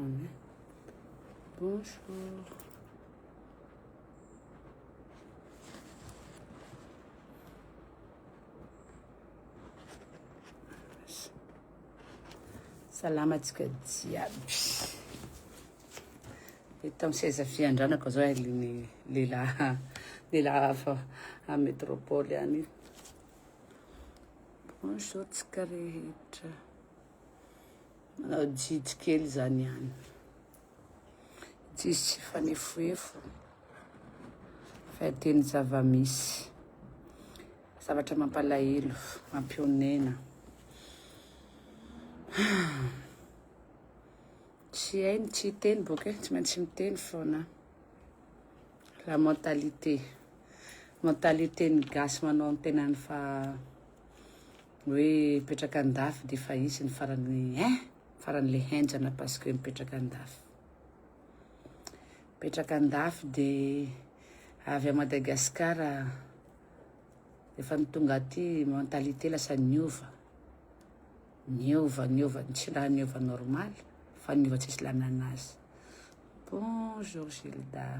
téléphone. Bonjour. Salama tsika jiaby. Então seza fiandranako zao ny lehilahy hafa à métropole any. Bonjour tsika rehetra. Manao jijo kely zany ihany. Jijo tsy fanefoefo. Fahateny zava-misy. Zavatra mampalahelo, mampionena. Tsy hainy, tsy hiteny boka, tsy maintsy miteny foana. La mentalité ny gasy manao amin'ny tenany fa hoe mipetraka an-dafy dia fa izy ny farany le henjana parce que mipetraka an-dafy. Mipetraka an-dafy dia avy à Madagasikara efa tonga aty mentalité lasa niova, tsy raha niova normal fa niova tsisy lananazy. Bonjour Gilda.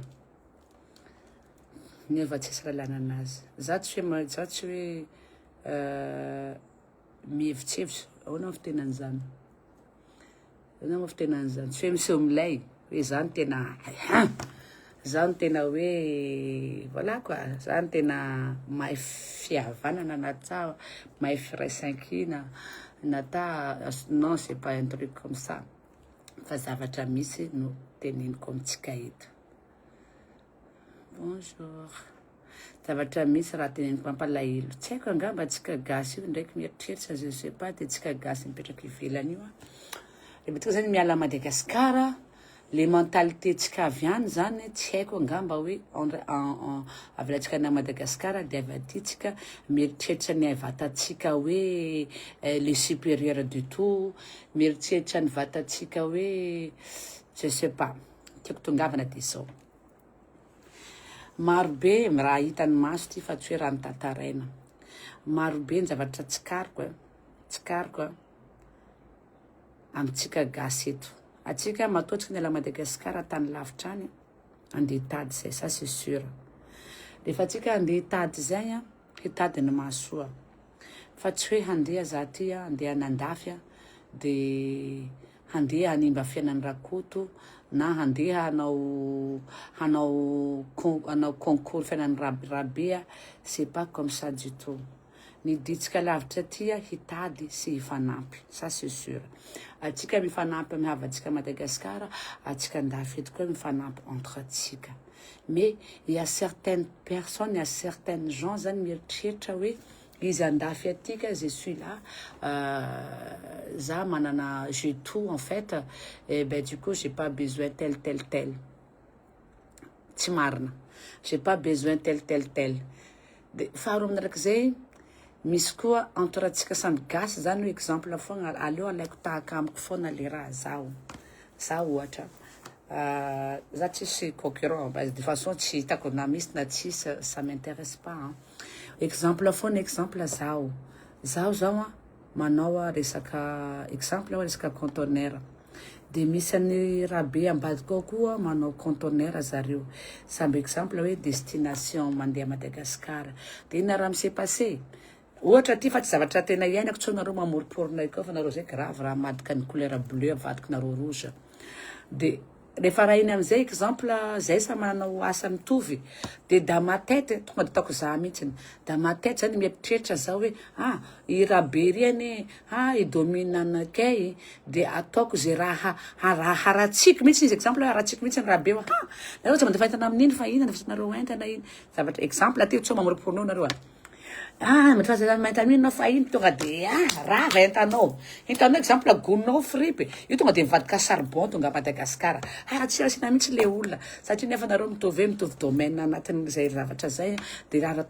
Niova tsisy raha lananazy. Za tsy hoe mihevitrevitra, ahoana ny fitenan'izany? Tsy hoe miseho milay hoe zany tena zany tena hoe voilà quoi, zany tena mahay fihavanana nata mahay firaisankina nata non c'est pas un truc comme ça. Fa zavatra misy no teneniko amintsika eto. Bonjour. Zavatra misy raha teneniko mampalahelo. Tsy haiko angamba tsika gasy io ndraiky mieritreritra je sais pas dia tsika gasy mipetraka ivelany io. Rehefa zany miala Madagasikara, le mentalité tsika avy any zany tsy haiko angamba hoe avy na Madagasikara dia avy aty tsika mieritreritra ny vatatsika hoe le supérieur du tout, mieritreritra ny vatatsika hoe je sais pas, tiako tongavana dia zao. Marobe raha hitan'ny maso ty fa tsy hoe raha mitantaraina. Marobe ny zavatra tsikariko amintsika gasy eto. Atsika matoatsika ny ala Madagasikara tany lavitra any andeha tady zay, ça c'est sûr. Rehefa atsika andeha tady zay hitady ny mahasoa. Fa tsy hoe handeha za ty andeha hanandafy dia handeha hanimba fiainan'ny rakoto na handeha hanao concours fiainan'ny rabe, c'est pas comme ça du tout. Ny ditsika lavitra ty hitady sy hifanampy, ça c'est sûr. Atsika mifanampy amin'ny havatsika Madagasikara, atsika andafy eto koa mifanampy entre atsika. Mais il y a certaines personnes, il y a certaines gens zany mieritreritra hoe izy andafy atika, je suis là, za manana, j'ai tout en fait, et ben du coup j'ai pas besoin tel. Tsy marina. J'ai pas besoin tel. Faharoa amin'arak'izay misy koa entre atsika samby gasy zany hoe exemple foana aleo alaiko tahaka amiko foana le raha zao. Za ohatra za tsisy concurrent, de façon tsy hitako na misy na tsisy, ça m'intéresse pas. Exemple foana, exemple zao manao resaka exemple resaka conteneur. Dia misy ny rabe ambadika koa manao conteneur zareo. Samby exemple hoe destination mandeha Madagasikara. Dia ina raha m's'est passé. Ohatra ty fa tsy zavatra tena iainako tsy nareo mamoriporona koa fa nareo zay grave raha madika ny couleur bleu avadika nareo rouge. Dia rehefa raha iny amin'izay exemple zay sa manao asa mitovy dia da ma tête tonga dia ataoko za mihitsiny. Da ma tête zany mieritreritra zao hoe i rabe riany i domine anakay dia ataoko zay raha haratsiko mihitsy izy exemple haratsiko mihitsy ny rabe nareo tsy mandefa entana amin'iny fa ina nareo entana iny zavatra exemple aty tsy mamoriporona nareo Mahatraza maintanina fa iny tonga dia rava entanao exemple gononao fripy io tonga dia mivadika charbon tonga Madagasikara tsy rasina mihitsy le olona satria nefa nareo mitovy domaine anatin'izay zavatra zay dia raha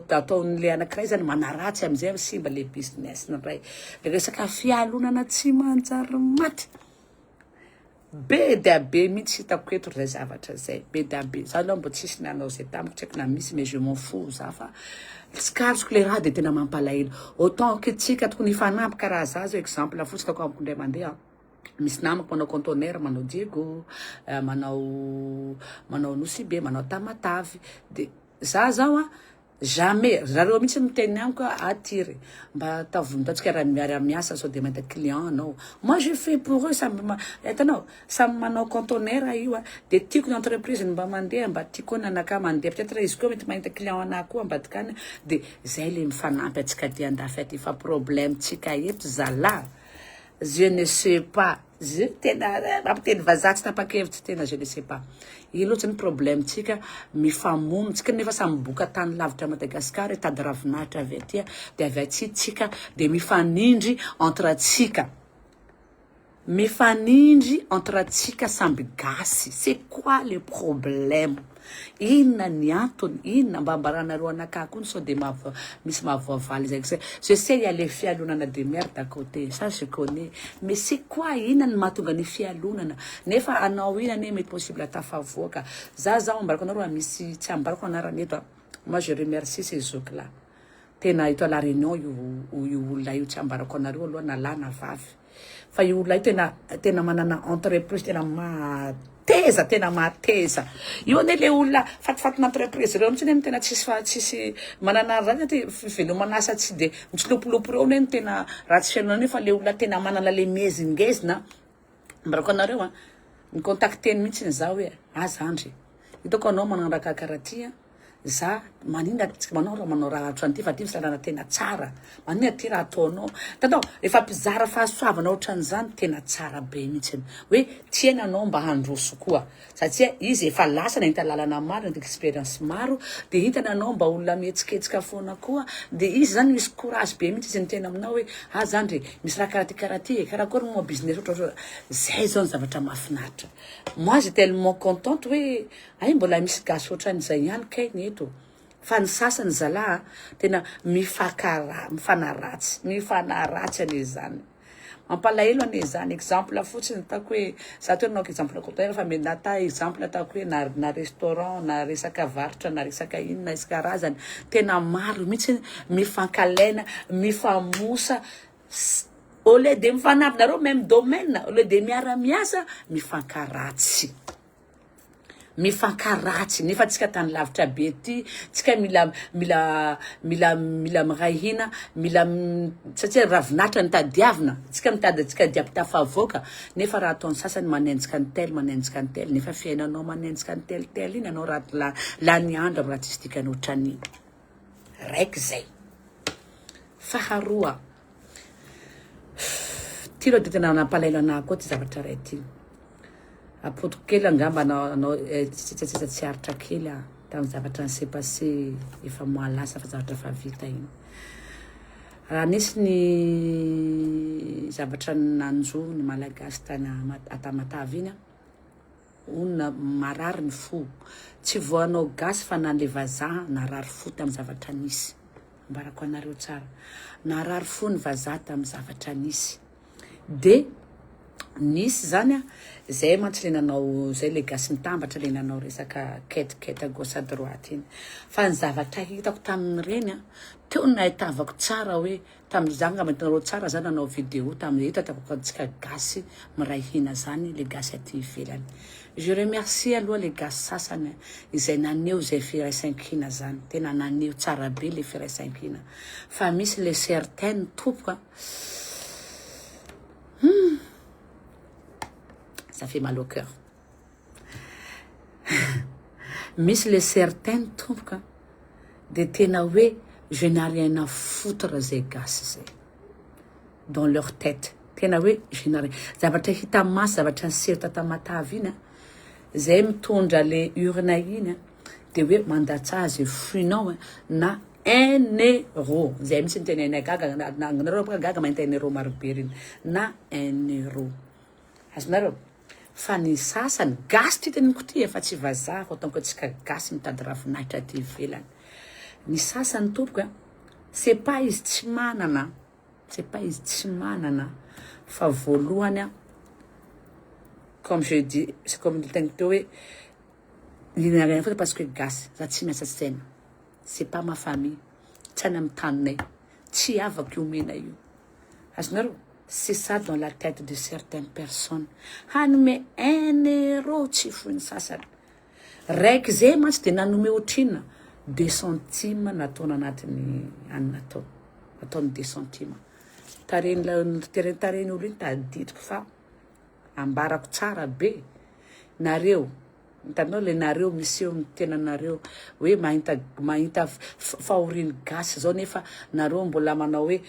ataon'le anankiray zany manaratsy amin'izay simba le business ray resaka fialonana tsy manjary maty be dia be mihitsy hitako eto zay zavatra zay be dia be za aloha mbo tsisy nanao zay tamiko tsy haiko na misy mais je m'en fous za fa tsikariziko le raha dia tena mampalahelo autant que tsika tokony hifanampy karaha za zao exemple fotsika ko amiko indray mandeha misy namako manao conteneur, manao Diego, manao Nosibe, manao Tamatavy. De zao jamais zareo mihitsy miteny amiko atiry mba tavonontatsika raha miasa sao de mahita client anao. Moi je fais pour eux, hitanao samy manao conteneur io de tiako ny entreprise mba mandeha, mba tiako nanaka mandeha peut-être izy koa mety mahita client anahy koa ambadikany, de zay le mifanampy atsika ty andafy aty. Fa problème tsika eto zala, je ne sais pas, je tena mampiteny vazaha tsy tapa-kevitsy tena, je ne sais pas io loatsy ny problème tsika mifamono tsika nefa samy boka tany lavitra Madagasikara tady ravinahitra avy aty de avy aty tsika de mifanindry entre tsika, mifanindry entre tsika samby gasy. C'est quoi le problème? Inona ny antony? Inona mba ambaranareo anakah koa sao de misy mahavoavaly zay. Je sais il y a les fialonana de merde à côté, ça je connais, mais c'est quoi inona ny mahatonga ny fialonana? Nefa anao ina ne mety possible tafavoaka. Zao ambarako anareo misy tsy ambarako anarany eto. Moi je remercie ces zouk là. Tena ito la réunion io olona io tsy ambarako anareo aloha na lahy na vavy. Fa io olona io tena manana entreprise tena mateza, tena mateza. Io ane le olona fatifatina entreprise reo mitsy tena tsisy manana raha ty velomanasa tsy de mitsilopolopo reo ne tena ratsy fianona fa le olona tena manana le mezingezina. Mbarako anareo ny contacteny mihitsy zao hoe azandry hitako anao manana raha karaha ty za maninona tsika manao raha atranty fa ty fisalana tena tsara, maninona ty raha ataonao. Tanao efa mpizara fahasoavana ohatran'izany tena tsara be mihitsy hoe tiena anao mba handroso koa satria izy efa lasa nahita lalana maro, nahita expérience maro, de hitana anao mba olona mihetsiketsika foana koa, de izy zany misy courage be mihitsy izy nitena aminao hoe zandry misy raha karaha ty karakory mo business ohatratra. Zay zao ny zavatra mahafinaritra. Moi j'ai tellement contente hoe ay mbola misy gasy ohatran'izay ihany kay ny eto. Fa ny sasany zala tena mifanaratsy ane zany. Mampalahelo ane zany. Exemple fotsiny ataoko hoe za to nanao exemple conteneur fa menata exemple ataoko hoe na restaurant na resaka varotra na resaka inona isan-karazany tena maro mihitsy mifankalaina, mifamosa. Au lieu de mifanampy nareo même domaine, au lieu de miara-miasa mifankaratsy. Mifankaratsy nefa tsika tany lavitra be ty tsika mila mirahina, satria ravinahitra ny tadiavina tsika mitady tsika diaby tafavoaka nefa raha ataony sasany manenjika ny tel nefa fiainanao manenjika ny tel iny anao raha lany andro raha tsisy dikany ohatrany raiky zay. Faharoa ty lo de tena nampalahelo anahy koa ty zavatra ray ty. Apotoko kely angamba anao tsy haritra kely tamin'ny zavatra s'est passé efa moalasa fa zavatra fa vita iny. Raha nisy ny zavatra nanjo ny malagasy tany Tamatavy iny onona marary ny fo. Tsy voanao gasy fa nanle vazaha narary fo tamin'ny zavatra nisy. Mbarako anareo tsara. Narary fo ny vazaha tamin'ny zavatra nisy. De nisy zany zay mantsy le nanao zay le gasy nitambatra le nanao resaka ketikety gauche à droite iny. Fa ny zavatra hitako tamin'ny reny teo nahitavako tsara hoe tamin'ny zanga mahitanareo tsara zany nanao vidéo tamin'ny hita tapaka antsika gasy miray hina zany le gasy aty ivelany. Je remercie aloha le gasy sasany izay naneo zay firaisan-kina zany. Tena naneo tsara be le firaisan-kina. Fa misy le certaines tompoka ça fait mal au cœur. Misy le certaines tomboka de tena hoe je n'ai rien à foutre zay gasy zay dans leur tête. Tena hoe je n'ai rien. Zavatra hita masy, zavatra niseho Tamatavy iny zay mitondra le urna iny de hoe mandatsa azy fruinao na 1 euro. Zay misy nitenenay gaga nareo boka gaga mahita 1 euro marobe reny na 1 euro. Azonareo fa ny sasany gasy ty teniko ty efa tsy vazaha fa tonga tsika gasy mitady ravinahitra ty ivelany. Ny sasany tompoka c'est pas izy tsy manana, c'est pas izy tsy manana fa voalohany comme je dis, c'est comme le tegna teo hoe rien fait parce que gasy za tsy miasa saina, c'est pas ma famille, tsy any amin'ny taninay, tsy avako io mena io. Azonareo C'est ça dans la tête de certaines personnes. Hanome 1 euro tsy foiny sasany. Raiky zay mantsy de nanome otrina 2 centimes nataony anatiny anina atao. Ataony 2 centimes. Tareny olo iny tadidiko fa ambarako tsara be. Nareo hitanao le nareo misy eo amin'ny tenanareo hoe mahita fahoriny gasy zao nefa nareo mbola manao hoe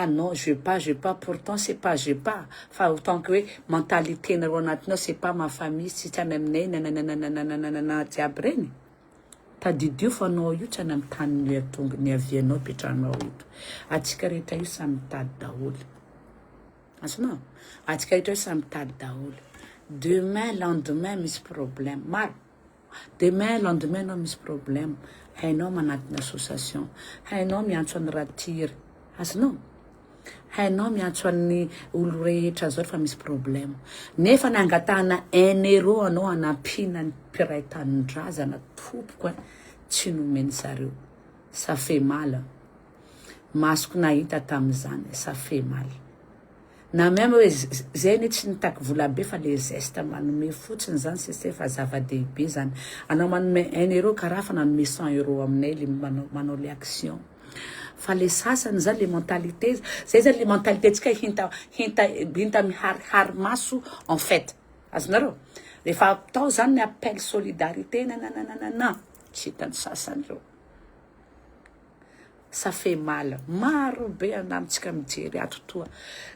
non je vais pas pourtant c'est pas je pas fa autant que hoe mentalité nareo anatinao c'est pas ma famille tsy any aminay nananana jiaby reny tadidio fa anao io tsy any amin'ny tany tonga ny avianao petranao eto atsika rehetra io samy mitady daholo azonao atsika rehetra io samy mitady daholo. Demain, lendemain, misy problème. Maro. Demain, lendemain, non misy problème. Hainao manatiny association. Hainao miantso an'ny ratiry. Azonao? Hainao miantso an'ny olo rehetra zao fa misy problème. Nefa nangatana 1 euro anao anampina ny mpiray tanindrazana tompoko tsy nomeny zareo. Ça fait mal. Masoko nahita tamin'izany. Ça fait mal. Na même hoe zay ny tsy nitaky vola be fa le zeste manome fotsiny zany c'est fa zava-dehibe zany. Anao manome 1 euro karaha fa nanome 100 euro aminay le manao le action. Fa le sasany zany le mentalité zay zany le mentalité tsika hinta miharihary maso en fait. Azonareo? Rehefa atao zany ny appel solidarité nananana tsy hitany sasany reo. Ça fait mal. Maro be anamitsika mijery ato toa.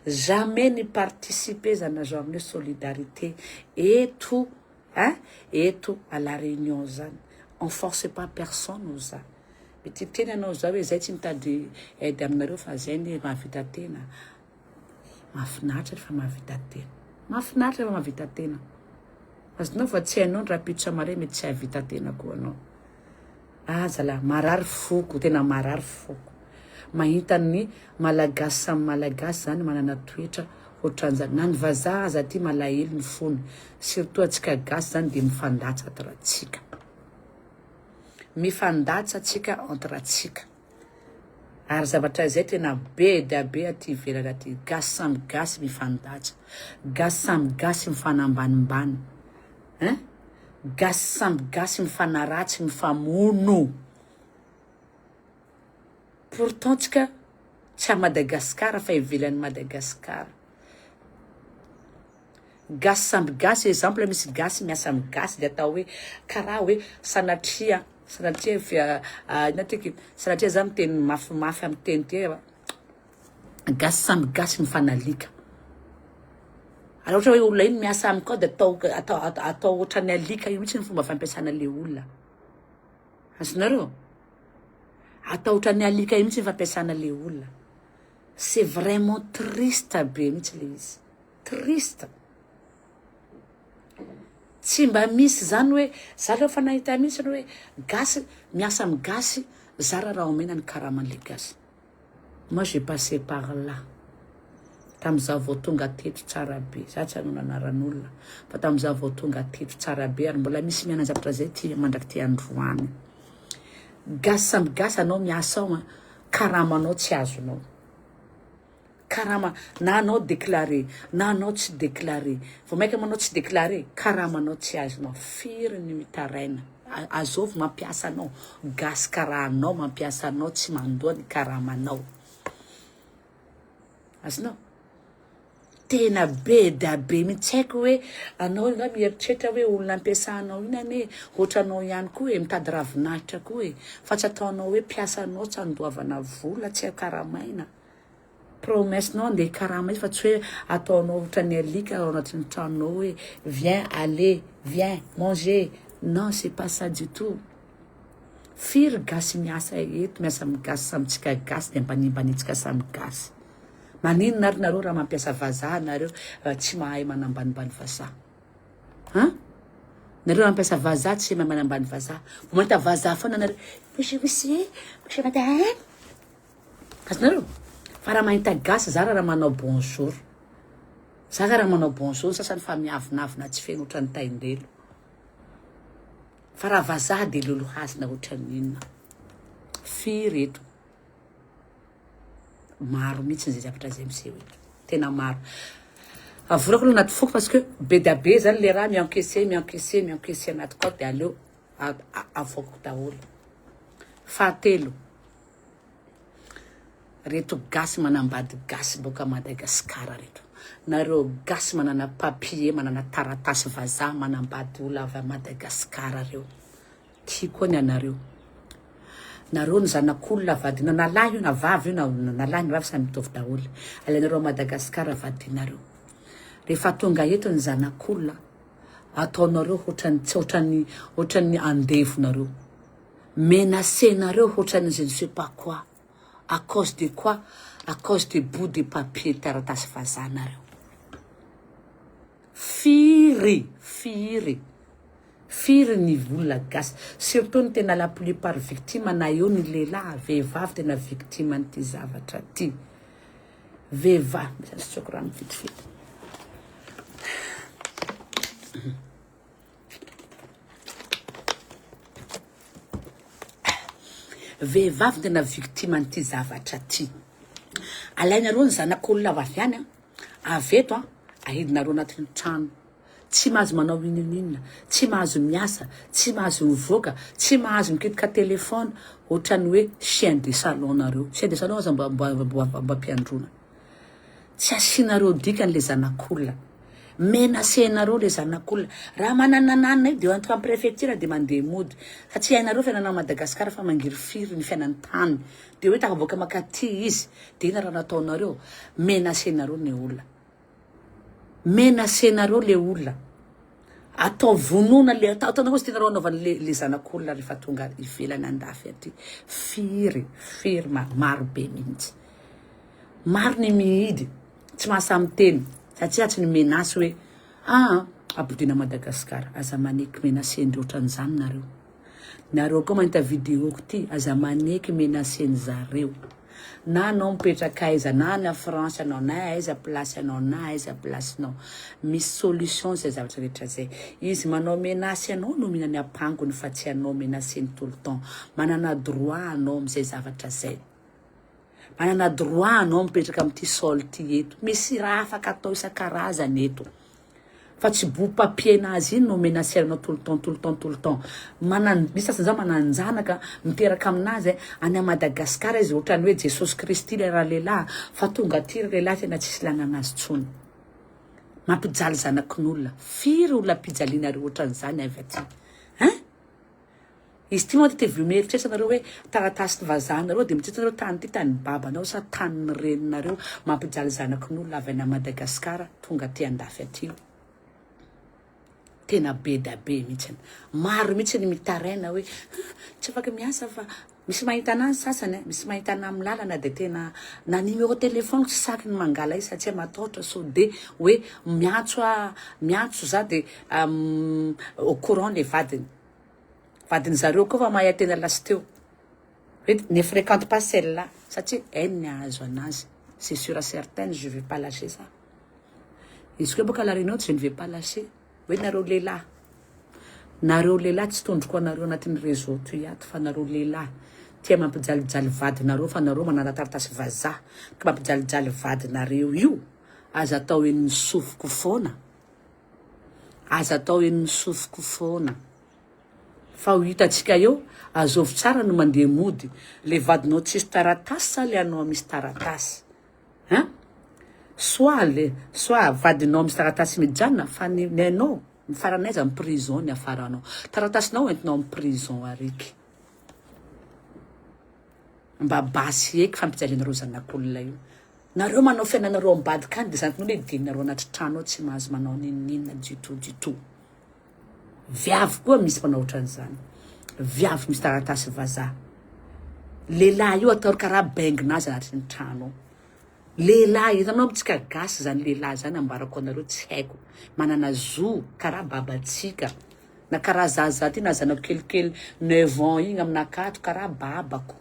Jamais ni participer zanazo amin'ny solidarité. Eto à la réunion zany. On force pas personne za. Betiteny anao zao hoe zay tsy mitady aidy aminareo fa zay ny mahavita tena. Mahafinaritra fa mahavita tena. Mahafinaritra fa mahavita tena. Azonao fa tsy hainao ny rapiditra mare mety tsy havita tena koa anao. Zala marary foko, tena marary foko. Mahita ny malagasy samy malagasy zany manana toetra ohatran'izany. Na ny vazaha aza ty malahelo ny fony. Surtout atsika gasy zany de mifandatsa entre atsika. Mifandatsa atsika entre atsika. Ary zavatra zay tena be dia be aty ivelany aty. Gasy samy gasy mifandatsa. Gasy samy gasy mifanambanimbany. Gasy samy gasy mifanaratsy mifamono. Pourtant tsika tsy a Madagasikara fa ivelany Madagasikara. Gasy samy gasy exemple misy gasy miasa amin'ny gasy de atao hoe karaha hoe sanatria zany miteny mafimafy amin'ny teny ty. Gasy samy gasy mifanalika. Alors ohatra hoe olona iny miasa aminy koa de atao ohatran'ny alika io mihitsy ny fomba fampiasana le olona. Azonareo? Atao ohatran'ny alika io mihitsy ny fampiasana le olona. C'est vraiment triste be mihitsy le izy. Triste. Tsy mba misy zany hoe za aloha fa nahita mihitsy hoe gasy miasa amin'ny gasy zara raha omena ny karaman'le gasy. Moi j'ai passé par là. Tam'izao vao tonga teto tsara be. Za tsy hanao anaran'olona. Fa tam'izao vao tonga teto tsara be ary mbola misy miana zavatra zay ty mandraky ty androany. Gasy samy gasy anao miasa ao karamanao tsy azonao. Karama na anao déclaré, na anao tsy déclaré. Vao maika manao tsy déclaré, karamanao tsy azonao. Firy ny mitaraina. Azovy mampiasa anao. Gasy karaha anao mampiasa anao tsy mandoa ny karamanao. Azonao? Tena be da be mihitsy haiko hoe anao nga mieritreritra hoe olona ampiasanao iny ane ohatranao ihany koa mitady ravinahitra koa fa tsy ataonao hoe mpiasanao tsy andoavana vola tsy karamaina. Promesse-nao andeha karama fa tsy hoe ataonao ohatran'ny alika ao anatin'ny tranonao hoe viens, allez, viens, manger. Non, c'est pas ça du tout. Firy gasy miasa eto miasa amin'ny gasy samitsika gasy de mpanimbanitsika samy gasy. Manino nareo raha mampiasa vazaha nareo tsy mahay manambanimbany vazaha. Nareo mampiasa vazaha tsy mahay manambany vazaha. Vao mahita vazaha foana nareo monsieur madame. Azonareo? Fa raha mahita gasy zara raha manao bonjour. Zara raha manao bonjour sasany fa miavinavina tsy feno ohatran'ny taindelo. Fa raha vazaha de lolo hazina ohatran'ny inona. Firy eto. Maro mihitsy zay zavatra zay miseho eto. tena maro avorako aloha anaty foko parce que be dia be zany le raha miencaissé anaty koa dia aleo avoako daholo. Fahatelo, reto gasy manambady gasy boka Madagasikara reto. Nareo gasy manana papier, manana taratasy vazaha manambady olo avy Madagasikara reo. Tiako ny anareo. Nareo ny zanak'olona vadina na lahy io na vavy io na lahy na vavy samy mitovy daholo. Alainareo Madagasikara vadinareo. Rehefa tonga eto ny zanak'olona ataonareo ohatrany andevonareo. Menacenareo ohatrany je ne sais pas quoi. À cause de quoi? À cause des bouts de papier taratasy vazaha nareo. Firy ny olona gasy. Surtout ny tena la plupart victime na eo ny lehilahy, vehivavy tena victime n'ity zavatra ty. Vehivavy, tsoko rano fitifity. Vehivavy tena victime n'ity zavatra ty. Alainareo ny zanak'olona avy any aveto ahidinareo anatin'ny trano. Tsy mahazo manao inona, tsy mahazo miasa, tsy mahazo mivoaka, tsy mahazo mikitika telefona, ohatrany hoe chien de salon nareo. Chien de salon aza mba mpiandrona. Tsy asianareo dikany le zanak'olona. Menacenareo le zanak'olona. Raha manananana io dia antoka amin'ny préfecture dia mandeha mody. Satria hainareo fiainana Madagasikara fa mangiry firy ny fiainany tany. Dia hoe takaboaka makaty izy. Dia ina raha nataonareo? Menacenareo le olona. Menacenareo le olona. Atao vonona le ataonareo sy tianareo anaovana le zanak'olona rehefa tonga ivelany andafy aty. Firy maro be mihitsy. Maro ny mihidy. Tsy mahasamy teny. Satria tsy ny menasy hoe abodina Madagasikara. Aza maneky menasendry ohatran'izany nareo. Nareo koa mahita vidéoko ty, aza maneky menaseny zareo. Na anao mipetraka aiza, na any France anao, na aiza place anao, na aiza place anao. Misy solution zay zavatra rehetra zay. Izy manao menasy anao no mihinany ampangony fa tsy anao menaseny tout le temps. Manana droit anao am'izay zavatra zay. Manana droit anao mipetraka amin'ity sol ty eto. Misy raha afaka atao isan-karazany eto. Fa tsy bo papier nazy iny no menaceranao tout le temps. Misy sasany mananjanaka miteraka aminazy any Madagasikara izy ohatrany hoe Jesosy Kristy le raha lehilahy fa tonga aty lehilahy tena tsisy lanana azy tsony. Mampijaly zanak'olona. Firy olona mpijalinareo ohatran'izany avy aty. Izy ty moa ty mieritreritra nareo hoe taratasy vazahanareo dia mieritreritra nareo tany ty tany babanao sa tany ny reninareo mampijaly zanak'olona avy any Madagasikara tonga aty andafy aty. Tena be da be mihitsy. Maro mihitsy ny mitaraina hoe tsy afaka miasa fa misy mahita anazy sasany, misy mahita ana amin'ny lalana dia tena na numéro téléphone tsy saky ny mangala izy satria matahotra so dia hoe miantso za dia au courant le vadiny. Vadiny zareo koa fa mahay tena lasy teo. Hoe ne fréquente pas celle-là satria hainy ahazo anazy. C'est sûr et certain, je vais pas lâcher ça. Izy koa boka la réunion je ne vais pas lâcher. Hoe nareo lehilahy tsy tondroko anareo anatin'ny réseau toy ato fa nareo lehilahy tia mampijalijaly vadinareo fa nareo manana taratasy vazaha ka mampijalijaly vadinareo io aza atao eny sofiko foana. Fa ho hitantsika eo azovy tsara no mandeha mody le vadinao tsisy taratasy sa le anao misy taratasy. Soit vadinao misy taratasy mijanona fa ny anao mifarana aiza amin'ny prison ny afaranao. Taratasinao entinao amin'ny prison ariky. Mba basy eky fampijalianareo zanak'olona io. Nareo manao fiainanareo ambadika any dia zanak'olona hoe dinareo anaty trano tsy mahazo manao ninina du tout. Viavy koa misy manao ohatran'izany. Viavy misy taratasy vazaha. Lehilahy io atao karaha benginazy anatin'ny trano. Lehilahy hitanao mitsika gasy zany lehilahy zany ambarako anareo tsy haiko. Manana zo karaha babatsika. Na karaha zaza ty na zanako kelikely 9 ans igny aminakato karaha babako.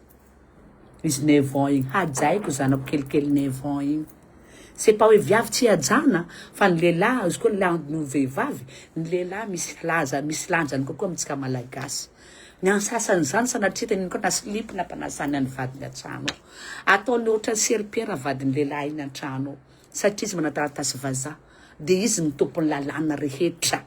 Izy 9 ans igny. Hajaiko zanako kelikely 9 ans igny. C'est pas hoe viavy tsy hajana fa ny lehilahy izy koa lehilahy no vehivavy. Ny lehilahy misy lanjany kokoa amitsika malagasy. Ny ansasany zany sanatria teny koa na slip na panasany any vadiny an-trano. Ataony ohatra seripera vadiny lehilahy iny an-trano. satria izy manataratasy vazaha dia izy ny tompony lalàna rehetra.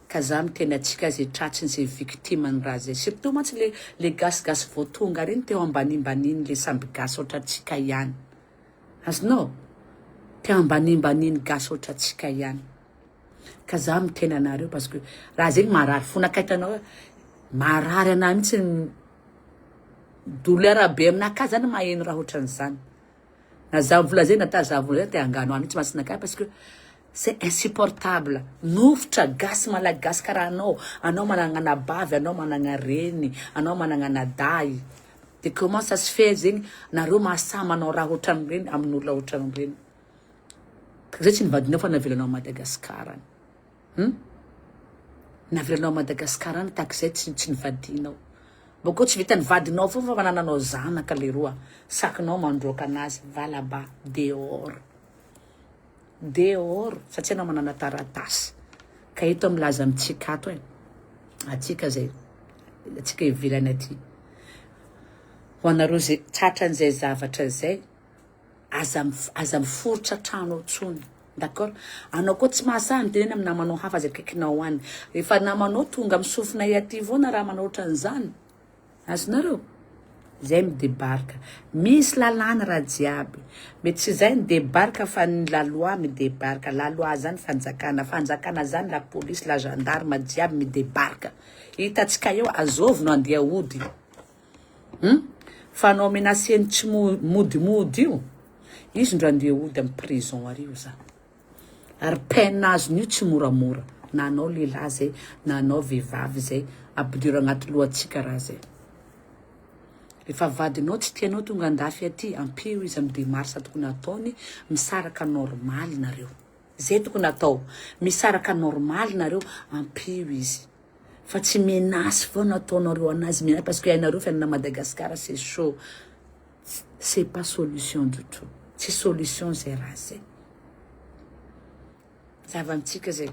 Ka za miteny atsika zay tratriny zay victime ny raha zay, surtout mantsy le gasigasy vao tonga reny teo ambanimbaniny le samby gasy ohatra atsika ihany. Azonao teo ambanimbaniny gasy ohatra atsika ihany. Ka za miteny anareo parce que raha zegny marary fonakaitanao marary anahy mihitsy douleur be aminakahy zany maheno raha ohatran'izany. Na za vola zay nata za vola zay te angano mihitsy masinakahy parce que c'est insupportable. Nofotra gasy malagasy karaha anao managna anabavy, anao managna reny, anao managna anaday. De comment ça se fait zegny nareo mahasahy manao raha ohatran'ireny amin'olona ohatran'ireny. Zay tsy nivadinao fa navelanao Madagasikara. Navelanao Madagasikara takzay tsy nivadinao. Boko tsy vita nivadinao fa manananao zanaka leroa. Sakinao mandroaka anazy va là-bas dehors. Dehors satria anao manana taratasy. Ka eto milaza amintsika ato atsika zay atsika ivelany aty. Ho anareo zay tratran'izay zavatra zay aza miforotra trano tsony. D'accord? Anao koa tsy mahasahy miteneny amin'ny namanao hafa zay kaikinao any. Rehefa namanao tonga misofina aty vona raha manao ohatran'izany. Azonareo? Zay midebarka. Misy lalàna raha jiaby. Mety tsy zay midebarka fa ny la loi midebarka. La loi zany fanjakana. Fanjakana zany la police, la gendarme jiaby midebarka. Hitatsika eo azovino andeha ody. Fa anao menaceny tsy modimody io. Izy ndro andeha ody amin'ny prison arivo za. Ary peine azony io tsy moramora. Na anao lehilahy zay, na anao vehivavy zay, ampidiro agnaty lohantsika raha zay. Rehefa vadinao tsy tianao tonga andafy aty, ampio izy amin'ny démarche tokony ataony, misaraka normal nareo. Zay tokony atao. Misaraka normal nareo, ampio izy. Fa tsy menace foana ataonareo anazy menace parce que hainareo fiainana Madagasikara c'est chaud. C'est pas solution du tout. Tsy solution zay raha zay. Zavantsika zay.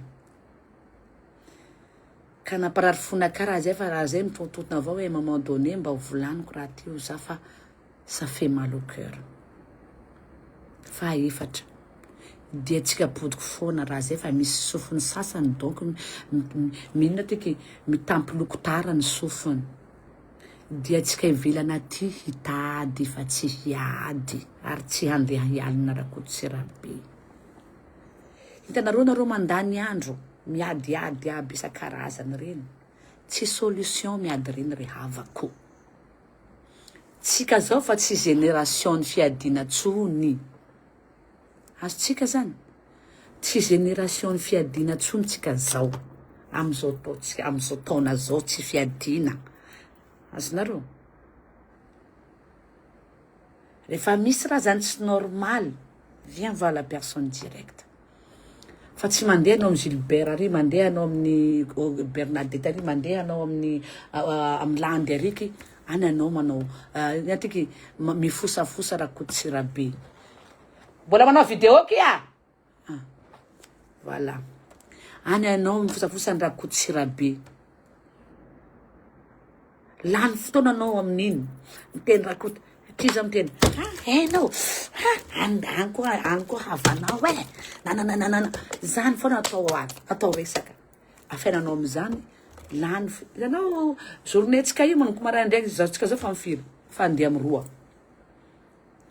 Ka namparary fonaka raha zay fa raha zay mitontotona avao à un moment donné mba ho volaniko raha ty ho za fa ça fait mal au cœur. Fa efatra. Dia tsika podiko foana raha zay fa misy sofiny sasany donc minona tiky mitampiloko tara ny sofiny. Dia tsika ivelana aty hitady fa tsy hiady ary tsy handeha hialina Rakototsirabe. Hitanareo nareo mandany andro miadiady aby isan-karazany reny. Tsy solution miady reny rehavako. Tsika zao fa tsy génération ny fiadina tsony. Azontsika zany. Tsy génération ny fiadina tsony tsika zao. Amizao taona zao tsy fiadina. Azonareo? Rehefa misy raha zany tsy normal, viens voir la personne directe. Fa tsy mandeha anao amin'ny Gilbert ary, mandeha anao amin'ny Bernadette ary, mandeha anao amin'ny Landy ariky, any anao manao tiky mifosafosa Rakototsirabe. Mbola manao vidéo kia? Voilà. Any anao mifosafosa Rakototsirabe. Lany fotoana anao amin'iny. Miteny Rakoto. Kiza miteny. Hainao. Anko havanao e. Nananana. Zany foana atao resaka. Afenanao amin'izany. Lany. Ianao journée tsika io manoko maraindraigny zatsika zao fa mifiry. Fa andeha amin'ny 2.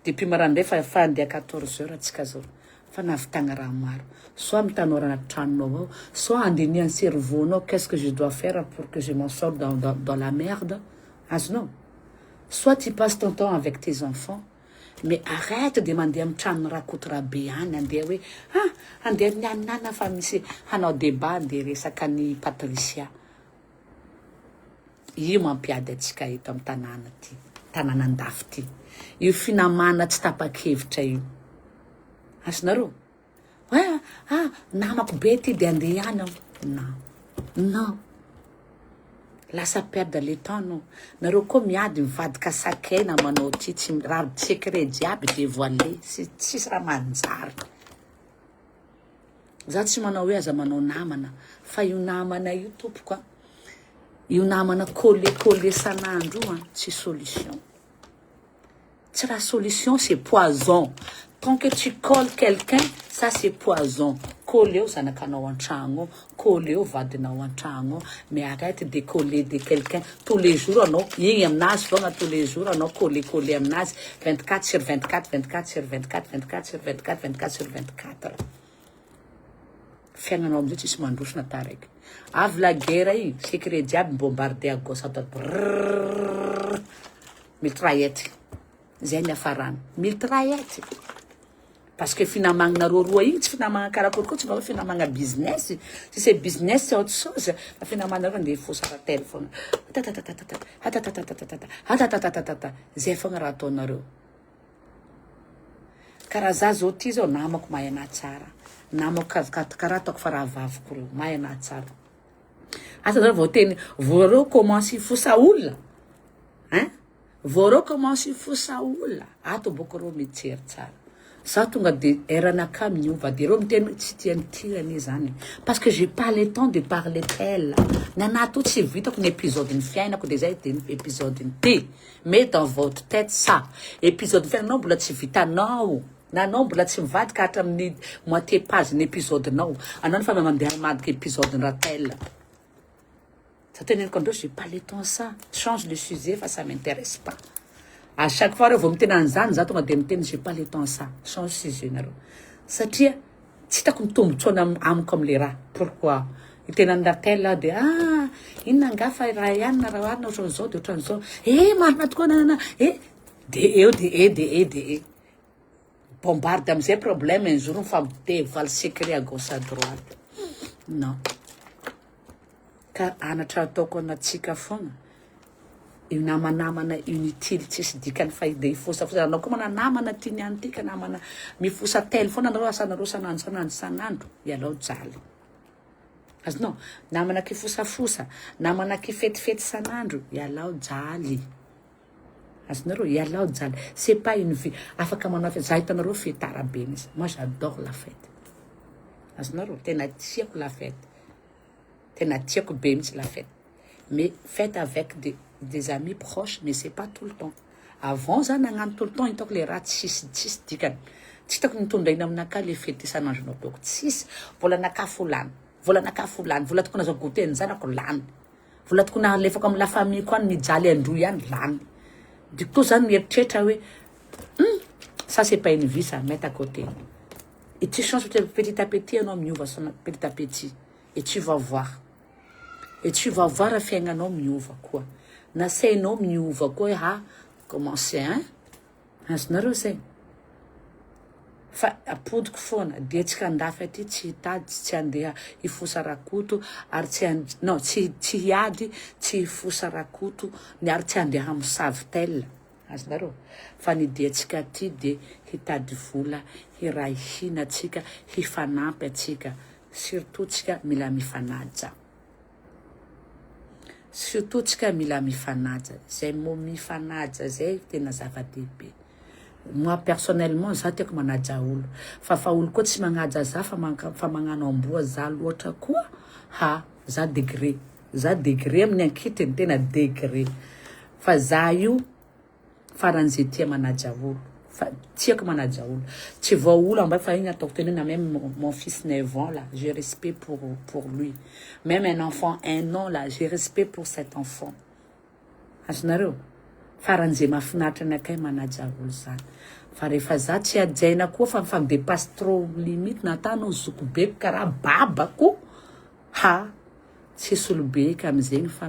Depuis maraindray fa andeha 14 heures tsika zao. Fa navitagna raha maro. Soit mitanora anaty tranonao ao, soit andenia ny cerveau-nao, qu'est-ce que je dois faire pour que je m'en sorte dans la merde? Azonao? Soit tu passes ton temps avec tes enfants, mais arrête de mandeha amin'ny tranony Rakotorabe any, andeha hoe andeha mianana fa misy hanao débat andeha resaka ny Patricia. Io mampiady atsika eto amin'ny tanàna ty, tanànan-dafy ty. Io finamana tsy tapa-kevitra io. Azonareo? Namako be ty de andeha any aho. Non. Lasa perdre le temps non. Nareo koa miady mivadika sakena manao ty tsy raha secret jiaby dévoilé. Sisy raha manjary. Za tsy manao hoe aza manao namana. Fa io namana io tompoko io namana collé sanandro tsy solution. C'est la solution, c'est poison. Tant que tu colles quelqu'un, ça c'est poison. Coller ça n'a qu'à n'ouantango, coller au va de n'ouantango, mais arrête de coller de quelqu'un tous les jours. Non, il y a un nas, tous les jours, non, coller un nas, 24 sur 24, 24 sur 24, 24 sur 24, 24 sur 24. Fiainana amin'izay tsisy mandrosona taraiky. Avy la guerre iny, secret diable bombardé à gauche à droite. Mitraillette. Zay ny hafarana. Mitraillette. Parce que finamagna roa igny tsy finamagna karakory koa tsy va finamagna business. Si c'est business c'est autre chose. Fa finamagna roa ndeha fo sara téléphone. Zay fogna raha ataonareo. Karaha za zao ty zao namako mahay anahy tsara. Namako karaha ataoko fa raha vaviko reo mahay anahy tsara. Asa zao vao teny voreo commence ifosa olona. Hein? Voreo commence ifosa olona. Ato boko reo mijery tsara. Ça tonga de eranaka miova de reo miteny tsy tiany tirany zany. Parce que j'ai pas le temps de parler d'elle. Nanato tsy vitako ny épisode ny fiainako de zay de épisode ny ty. Mais dans votre tête ça. Épisode fiainanao mbola tsy vitanao. Nanao mbola tsy mivadika hatramin'ny moitié page ny épisode-nao. Anao fa mandeha madika épisode ny ratel. Ça tenir compte, j'ai pas le temps ça. Change le sujet, ça m'intéresse pas. À chaque fois, vous me tenez en zan, ça tombe de j'ai pas le temps ça. Change le sujet, naro. Ça tient, si t'as comme tombe, tu as comme les rats. Pourquoi? Il t'est dans la telle là de il n'a pas fait rien, n'a pas de choses, de choses. Eh, ma toi, nana, de. Bombarde ces problèmes un jour, une femme va le secret à gauche à droite. Non. Ka anatra ataoko anatsika fogna io namanamana inutile tsisy dikany fahida ifosafosa anao koa mananamana ty niany tika namana mifosa téléphone anareo asanareo sanandro ialao jaly azonao namana kifosafosa namana kifetifety sanandro ialao jaly azonareo ialao jaly c'est pas une vie afaka manao fety za hitanareo fetara be misy moi j'adore la fête azonareo tena tiako la fête. Tiako bémis la fête. Mais faites avec des amis proches, mais c'est pas tout le temps. Avant, ça n'a tout le temps, il faut les rats 6 dikan. Si tu as une les fêtes, ça n'a pas de 6. Voilà, naka fulan. Voilà, tu connais goûter, un zana lan. Voilà, tu connais les comme la famille, quand ni jali en douyan lan. Du coup, ça n'y est tchétawe. Ça, c'est pas une vie, ça, mettre à côté. Et tu changes petit à petit, un homme va petit à petit. Et tu vas voir. Et tu vas voir a fiaignanao miova koa. Na sainao miova koa ha commencer hein. Azonareo zay. Fa apodiko foana dia tsika andafy aty tsy hitady tsy andeha ifosa rakoto ary tsy hiady tsy ifosa rakoto ny ary tsy andeha misavy tel. Azonareo. Fa ny diantsika aty de hitady vola hirahihina atsika hifanampy atsika. Surtout tsika mila mifanaja. Surtout tsika mila mifanaja. Zay mo mifanaja zay tena zava-dehibe. Moi personnellement za tiako manaja olo. Fa olo koa tsy magnaja za fa magnano amboa za loatra koa. Ha, za degré. Za degré amin'ny ankitiny tena degré. Fa za io faran'izay tia manaja olo. Tiako manaja olo. Tu vois olo en fa ina toktenina même mon fils 9 ans là, j'ai respect pour lui. Même un enfant 1 an là, j'ai respect pour cet enfant. Azonareo. Faran'izay mahafinaritra anakay manaja olo zany. Fa rehefa za tsy ajaina koa fa dépasse trop limite natanao zoko be karaha babako. Ha, tsisy olobe ka am'zegny fa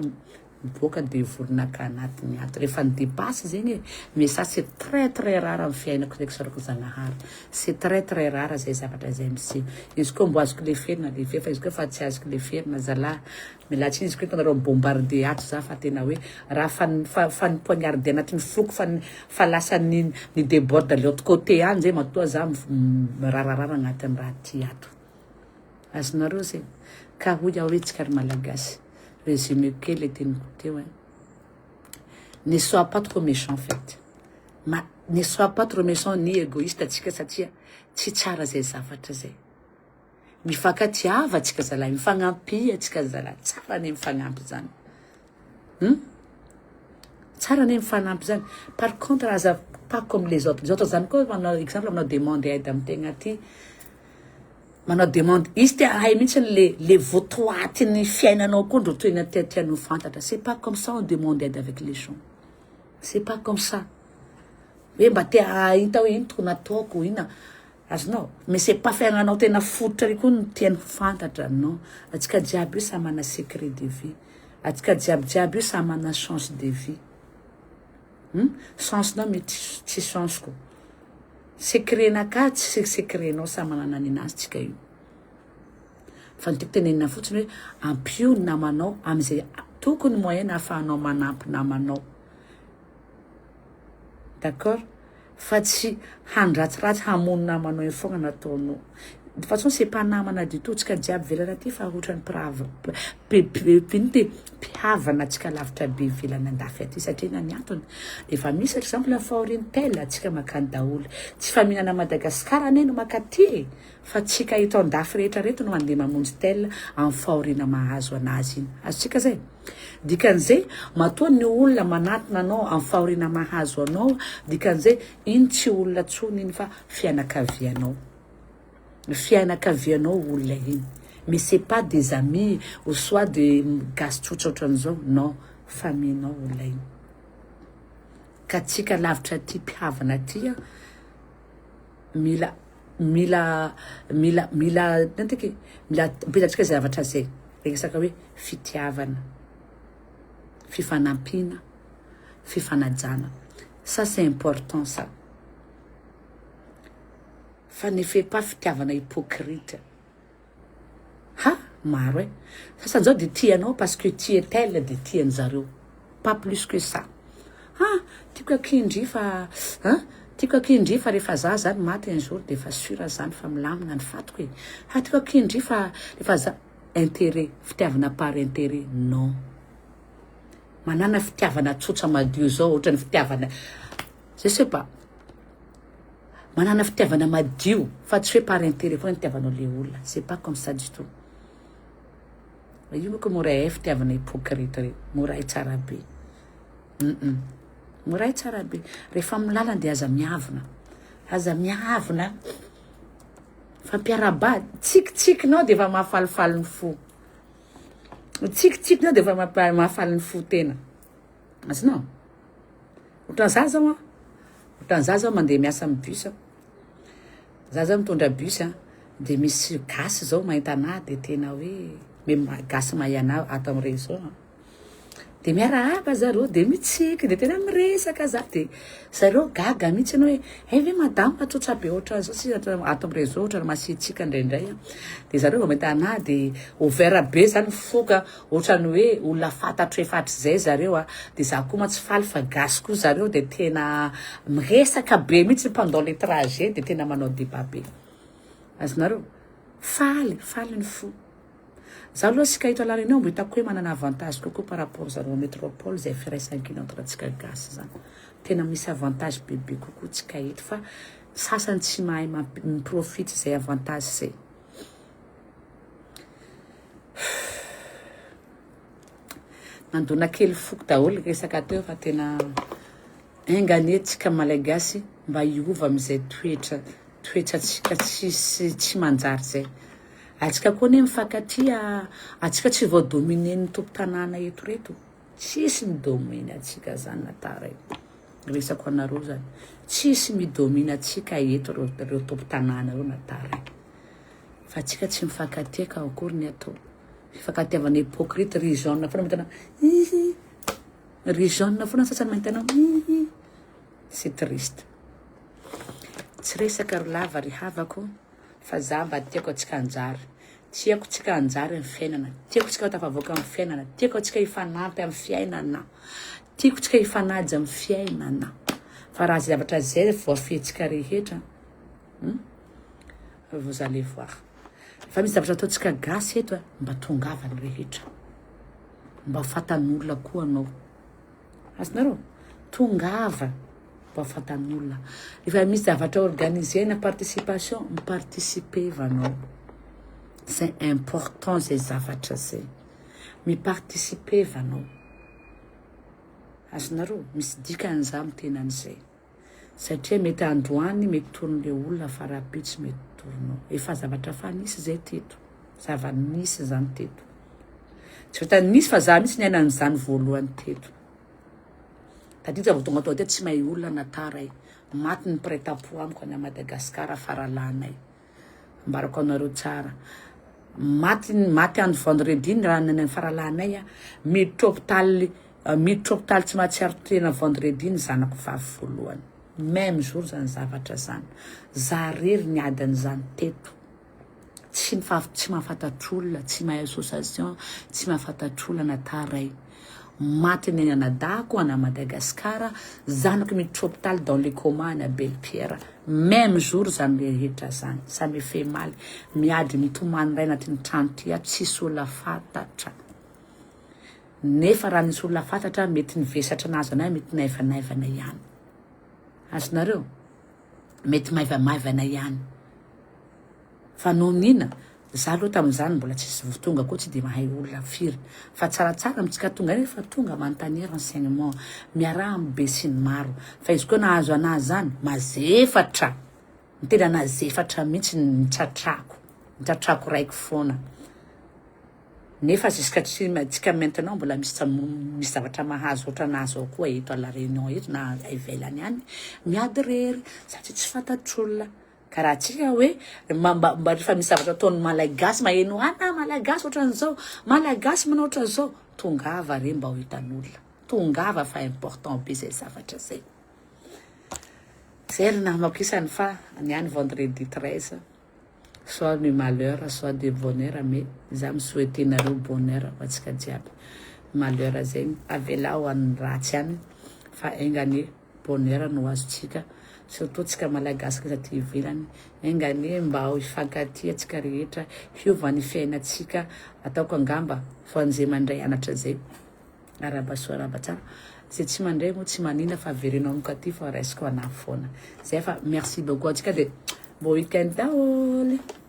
boka de voronaka anatiny ato rehefa dépasse zegny mais ça c'est très très rare amin'ny fiainako ndraiky sarako zagnahary c'est très très rare zay zavatra zay misy izy koa mbo azoko le ferina le fe fa izy koa fa tsy azoko le ferina zalahy milatsiny izy koa hitanareo bombarde ato za fa tena hoe raha fa nipoignarde anatin'ny foko fa lasa ny déborde de l'autre côté any zay matoa za mirararara agnatin'ny raha ty ato azonareo zay ka hoy aho hoe tsika ry malagasy. Résumé quel était une côté, ouais. Ne sois pas trop méchant, en fait. Ne sois pas trop méchant ni égoïste, atsika satria tsy tsara zay zavatra zay. Mifankatiava atsika zalahy, mifagnampy atsika zalahy. Tsara ny mifagnampy zany. tsara ne mifanampy zany. Par contre aza pas comme les autres zany koa manao exemple manao demande aide amin'ny tegna ty manao demande izy te ahay mihitsy le votoatiny fiainanao koa ndro toena tiatianao fantatra. C'est pas comme ça on demande aide avec les gens, c'est pas comme ça hoe mba te ahita hoe ino tokony ataoko ina azonao. Mais c'est pas fiainanao tena fototra ry koa no tiany fantatra. Non, atsika jiaby io samy mana secret de vie, atsika jiaby io samy mana chance de vie. Chance-nao mety tsy chance-ko, secret-naka tsy secret-nao samy manana ny anazy tsika io. Fa ny tiako tenenina fotsiny hoe ampio ny namanao amin'izay tokony moyen ahafahanao manampy namanao. D'accord? Fa tsy handratsiratsy hamono namanao io foagna nataonao. De toute façon c'est pas namana du tout. Tsika jiaby velana ty fa ohatrany mpihavana tsika lavitra be velana andafy aty satria nany antony. Efa misy exemple faoriny tela tsika makany daholo. Tsy fa mihinana Madagasikara ane no makaty fa tsika eto andafy rehetra reto no mandeha mamonjy tela amin'ny faorina mahazo anazy iny. Azontsika zay. Dikan'izay matoa ny olona manatona anao amin'ny faorina mahazo anao, dikan'izay iny tsy olona tsony iny fa fianakavianao. Fianakavianao olona iny. Mais c'est pas des amis ou soit des gasy tsotsotra non, famille-nao olona iny. Ka tsika lavitra ty mpihavana ty mila mipetatrika zavatra zay. Resaka hoe fitiavana, fifanampina, fifanajana. Ça c'est important ça. Fa ne fais pas fitiavana hypocrite. Ha, maro e. Sasa zao de tianao parce que tu es tel de tiany zareo. Pas plus que ça. Ha, tiako akindry fa tiako akindry fa rehefa za zany maty un jour de fa sura zany fa milamina ny fatiko e. Ha, tiako akindry fa rehefa za intérêt, fitiavana par intérêt. Non. Manana fitiavana tsotra madio zao ohatrany fitiavana je sais pas. Manana fitiavana madio fa tsy hoe par intérêt foana fitiavanao le olona. C'est pas comme ça du tout. Io ko mora fitiavana hypocrite re. Mora tsara be. Mora tsara be. Rehefa milala de aza miavina. Aza miavina. Fa mpiaraba tsikitsikinao de va mahafalifaly ny fo. Tsikitsikinao de va mahafaly ny fo tena. Azonao? Ohatran' zao mandeha miasa amin'ny bus. Za zao mitondra bus de misy gasy zao mahita anahy de tena hoe gasy mahana ato amin'ny réseau. De miarahaba zareo de mitsiky de tena miresaka za de zareo gaga mihitsy anao hoe ve madame matsotra be ohatran' zao si ato amin'ny réseau ohatrany masitsika indraindray. De zareo mahita anahy de ouvert be zany foka ohatrany hoe olona fantatro efatry zay zareo de za koa tsy faly fa gasy koa zareo de tena miresaka be mihitsy pendant les trajets de tena manao débat be. Azonareo faly ny fo. Za aloha sika ito alarinao mbo hitako hoe manana avantage kokoa par rapport zareo métropole zay firaisankinao antsika gasy zany. Tena misy avantage bebe kokoa tsika eto fa sasany tsy mahay miprofite zay avantage zay. Nandona kely foko daholo resaka teo fa tena engane tsika malagasy mba hiova amin'izay toetra tsika tsy manjary zay. Atsika koa ne mifankatia, atsika tsy voadomine ny tompo tanàna eto reto. Tsisy midomine atsika zany nataray. Resako anareo zany. Tsisy midomine atsika eto reo tompo tanàna reo nataray. Fa atsika tsy mifankatia ka akory ny atao. Fifankatiavana hypocrite ry jaune foana mahitana. Ry jaune foana sasany mahitana. C'est triste. Tsy resaka ro lava ry havako fa za mba tiako atsika anjary. Tiako tsika anjary amin'ny fiainana. Tiako tsika tafavoaka amin'ny fiainana. Tiako tsika hifanampy amin'ny fiainana. Tiako tsika hifanaja amin'ny fiainana. Fa raha zavatra zay voafehitsika rehetra. Vous allez voir. Fa misy zavatra ataontsika gasy eto mba tongavany rehetra. Mba fatan'olona koa anao. Azonareo? Tongava mba fatan'olona. Efa misy zavatra organisé na participation, participer vanao. C'est important ces zavatra zay. Mi participer vanao. Azonareo misy dikan'izay amin'ny tenan'izay satria mety androany mety toron'le olona farapitsy mety toronao efa zavatra fa nisy zay teto zava-nisy zany teto tsy ohatra nisy fa za mihitsy niaina an'izany voalohany teto tadiditra vao tonga tao teto tsy mahay olona nataray maty ny prêt-à-pot amiko any Madagasikara faralanay ambarako anareo tsara maty andro vendredi ny raha ny faralanay miditra hôpitaly tsy mahatsiaro tena vendredi ny zanako vavy voalohany même jour zany zavatra zany za rery niady an'izany teto tsy mahafatatr'olona tsy mahay association tsy mahafatatr'olona nataray maty ny anadako ana Madagasikara zanako miditra hôpitaly dans les comas à Belle-Pierre même jour zany rehetra zany ça me fait mal miady mitomany ray anatin'ny trano ty tsisy olona fantatra nefa raha nisy olona fantatra mety nivesatra anazy anay mety naivanaivana ihany azonareo mety maivamaivana ihany fa noho nina za aloha tamin'izany mbola tsisy tonga koa tsy de mahay olona firy fa tsaratsara amintsika tonga rehefa tonga manontany renseignement miaraha amin'ny be sy ny maro fa izy koa nahazo anazy zany mazefatra ny tena nazefatra mihitsy nitratrako raiky foana nefa jusqu'à tsika maintenant mbola misy zavatra mahazo ohatra anazy ao koa eto à la Réunion eto na ivelany any miady rery satria tsy fantatr'olona karaha tsika hoe mba rehefa misy zavatra ataon'ny malagasy maheno malagasy ohatran'izao malagasy manao ohatran'izao tongava re mba ho hitan'olona tongava fa important be zay zavatra zay zay namako isany fa niany vendredi 13 soit du malheur soit du bonheur mais za souhaiter nareo bonheur atsika jiaby malheur zegny avela ho an'ny ratsy any fa engany bonheur no azotsika surtout tsika malagasy ty ivelany engany mba ho ifankatia tsika rehetra hiovany fiainatsika ataoko angamba fa anzay mandray anatra zay arabasoaraba tsara zay tsy mandray mo tsy manina fa verenao mokaty fa resiko ana foana zay fa merci beaucoup atsika de bon week-end daholo